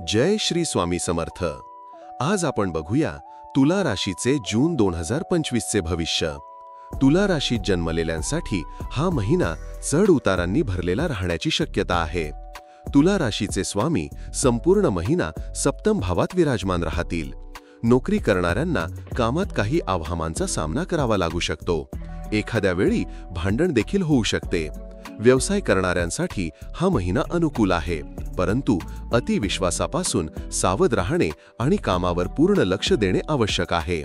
जय श्री स्वामी समर्थ। आज आपण बघूया तुला राशीचे जून 2025चे भविष्य। तुला राशीत जन्मलेल्यांसाठी हा महिना चढ उतारांनी भरलेला राहण्याची शक्यता आहे। तुला राशीचे स्वामी संपूर्ण महिना सप्तम भावात विराजमान राहतील। नोकरी करणाऱ्यांना कामात काही आव्हानांचा सामना करावा लागू शकतो। एखाद्या वेळी भांडण देखील होऊ शकते। व्यवसाय करणाऱ्यांसाठी हा महिना अनुकूल आहे, परंतु अतिविश्वासापासून सावध राहणे आणि कामावर पूर्ण लक्ष देणे आवश्यक आहे।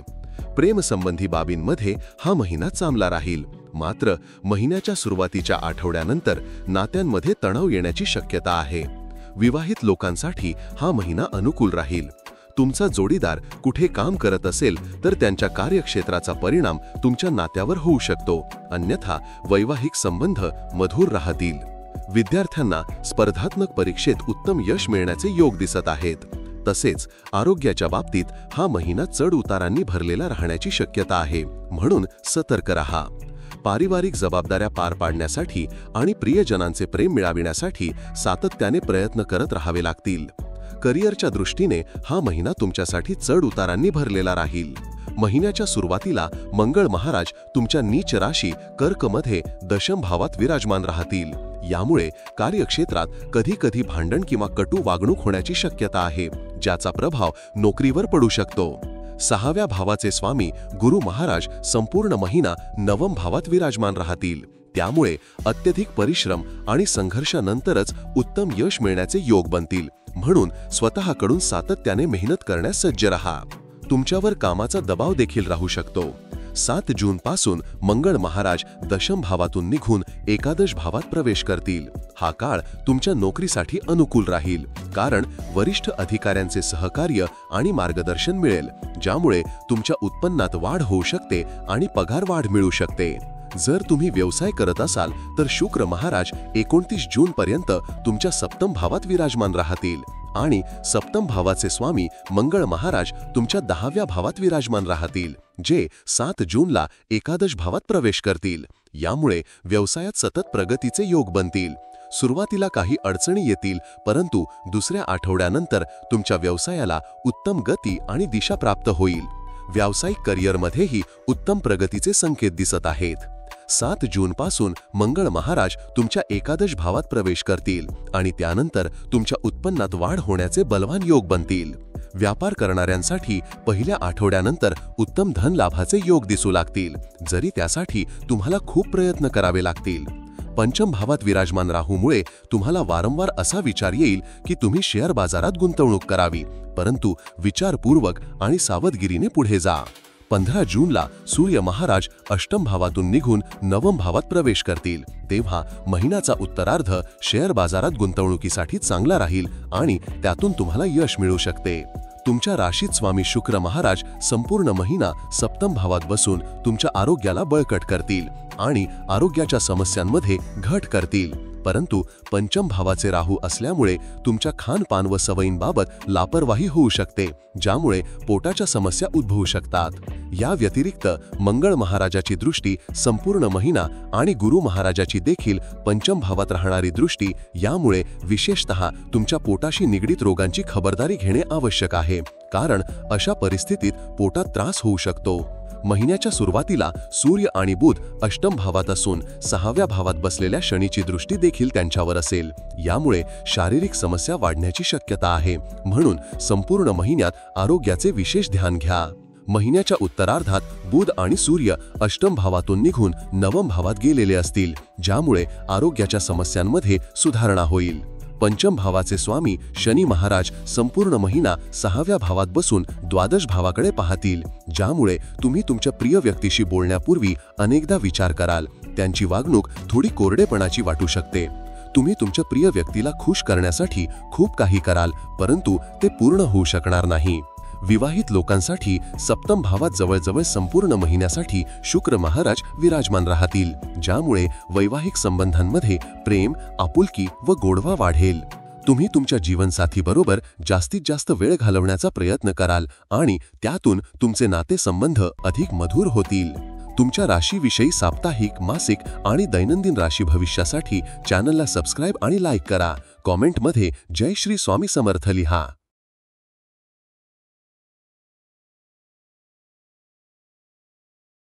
प्रेमसंबंधी बाबींमध्ये हा महिना चांगला राहील, मात्र महिन्याच्या सुरुवातीच्या आठवड्यानंतर नात्यांमध्ये तणाव येण्याची शक्यता आहे। विवाहित लोकांसाठी हा महिना अनुकूल राहील। तुमचा जोडीदार कुठे काम करत असेल तर त्यांच्या कार्यक्षेत्राचा परिणाम तुमच्या नात्यावर होऊ शकतो, अन्यथा वैवाहिक संबंध मधुर राहतील। विद्यार्थ्यांना स्पर्धात्मक परीक्षेत उत्तम यश मिळण्याचे योग दिसत आहेत। तसेच आरोग्याच्या बाबतीत हा महिना चढ उतारांनी भरलेला राहण्याची शक्यता आहे, म्हणून सतर्क राहा। पारिवारिक जबाबदाऱ्या पार पाडण्यासाठी आणि प्रियजनांचे प्रेम मिळविण्यासाठी सातत्याने प्रयत्न करत राहावे लागतील। करिअरच्या दृष्टीने हा महिना तुमच्यासाठी चढ उतारांनी भरलेला राहील। महिन्याच्या सुरुवातीला मंगळ महाराज तुमच्या नीच राशी कर्क मध्ये दशम भावात विराजमान राहतील। यामुळे कार्यक्षेत्रात कधी-कधी भांडण किंवा कटू वागणूक होण्याची शक्यता आहे, ज्याचा प्रभाव नोकरीवर पडू शकतो। सहाव्या भावाचे स्वामी गुरु महाराज संपूर्ण महिना नवम भावात विराजमान राहतील। त्यामुळे अत्यधिक परिश्रम आणि संघर्षानंतरच उत्तम यश मिळण्याचे योग बनतील, म्हणून स्वतःकडून सातत्याने मेहनत करण्यास सज्ज रहा। तुमच्यावर कामाचा दबाव देखील राहू शकतो। 7 जून पासून मंगळ महाराज दशम भावातून निघून एकादश भावात प्रवेश करतील। हा काळ तुमच्या नोकरीसाठी अनुकूल राहील, कारण वरिष्ठ अधिकाऱ्यांचे सहकार्य आणि मार्गदर्शन मिळेल, ज्यामुळे तुमच्या उत्पन्नात वाढ होऊ शकते आणि पगार वाढ मिळू शकते। जर तुम्ही व्यवसाय करत असाल तर शुक्र महाराज 29 जून पर्यंत तुमच्या सप्तम भावात विराजमान राहतील आणि सप्तम भावाचे स्वामी मंगळ महाराज तुमच्या 10व्या भावात विराजमान राहतील, जे 7 जूनला एकादश भावात प्रवेश करतील। यामुळे व्यवसायात सतत प्रगतीचे योग बनतील। सुरुवातीला काही अडचणी येतील, परंतु दुसऱ्या आठवड्यानंतर तुमच्या व्यवसायाला उत्तम गती आणि दिशा प्राप्त होईल। व्यावसायिक करिअरमध्येही उत्तम प्रगतीचे संकेत दिसत आहेत। 7 जून पासून मंगळ महाराज तुमच्या एकादश भावात प्रवेश करतील आणि त्यानंतर तुमच्या उत्पन्नात वाढ होण्याचे बलवान योग बनतील। व्यापार करणाऱ्यांसाठी पहिल्या आठवड्यानंतर उत्तम धन लाभाचे योग दिसू लागतील, जरी त्यासाठी तुम्हाला खूप प्रयत्न करावे लागतील। पंचम भावात विराजमान राहूमुळे तुम्हाला वारंवार असा विचार येईल की तुम्ही शेअर बाजारात गुंतवणूक करावी, परंतु विचारपूर्वक आणि सावधगिरीने पुढे जा। 15 जूनला सूर्य महाराज अष्टम भावातून निघून नवम भावात प्रवेश करतील, तेव्हा महिन्याचा उत्तरार्ध शेअर बाजारात गुंतवणुकीसाठी चांगला राहील आणि त्यातून तुम्हाला यश मिळू शकते। तुमच्या राशीत स्वामी शुक्र महाराज संपूर्ण महिना सप्तम भावात बसून तुमच्या आरोग्याला बळकट करतील आणि आरोग्याच्या समस्यांमध्ये घट करतील, परंतु पंचम भावाचे राहू असल्यामुळे तुमच्या खानपान व सवयींबाबत लापरवाही होऊ शकते, ज्यामुळे पोटाच्या समस्या उद्भवू शकतात। या व्यतिरिक्त मंगळ महाराजाची दृष्टी संपूर्ण महिना आणि गुरु महाराजाची देखील पंचम भावात राहणारी दृष्टी, यामुळे विशेषतः तुमच्या पोटाशी निगडीत रोगांची खबरदारी घेणे आवश्यक आहे, कारण अशा परिस्थितीत पोटात त्रास होऊ शकतो। महिन्याच्या सुरुवातीला सूर्य आणि बुध अष्टम भावात असून 6व्या भावात बसलेल्या शनीची दृष्टी देखील त्यांच्यावर असेल। यामुळे शारीरिक समस्या वाढण्याची शक्यता आहे, म्हणून संपूर्ण महिन्यात आरोग्याचे विशेष ध्यान घ्या। महिन्याच्या उत्तरार्धात बुध आणि सूर्य अष्टम भावातून निघून नवम भावात गेलेले असतील, ज्यामुळे आरोग्याच्या समस्यांमध्ये सुधारणा होईल। पंचम भावाचे स्वामी शनी महाराज संपूर्ण महिना 6व्या भावात बसून द्वादश भावाकडे पाहतील, ज्यामुळे तुम्ही तुमच्या प्रिय व्यक्तीशी बोलण्यापूर्वी अनेकदा विचार कराल। त्यांची वागणूक थोडी कोरडेपणाची वाटू शकते। तुम्ही तुमच्या प्रिय व्यक्तीला खुश करण्यासाठी खूप काही कराल, परंतु ते पूर्ण होऊ शकणार नाही। विवाहित लोकांसाठी सप्तम भावात जवळजवळ संपूर्ण महिन्यासाठी शुक्र महाराज विराजमान राहतील, ज्यामुळे वैवाहिक संबंधांमध्ये प्रेम, आपुलकी व गोडवा वाढेल। तुम्ही तुमच्या जीवनसाथीबरोबर जास्तीत जास्त वेळ घालवण्याचा प्रयत्न कराल आणि त्यातून तुमचे नातेसंबंध अधिक मधुर होतील। तुमच्या राशीविषयी साप्ताहिक, मासिक आणि दैनंदिन राशी भविष्यासाठी चॅनलला सबस्क्राइब आणि लाईक करा। कॉमेंटमध्ये जय श्री स्वामी समर्थ लिहा।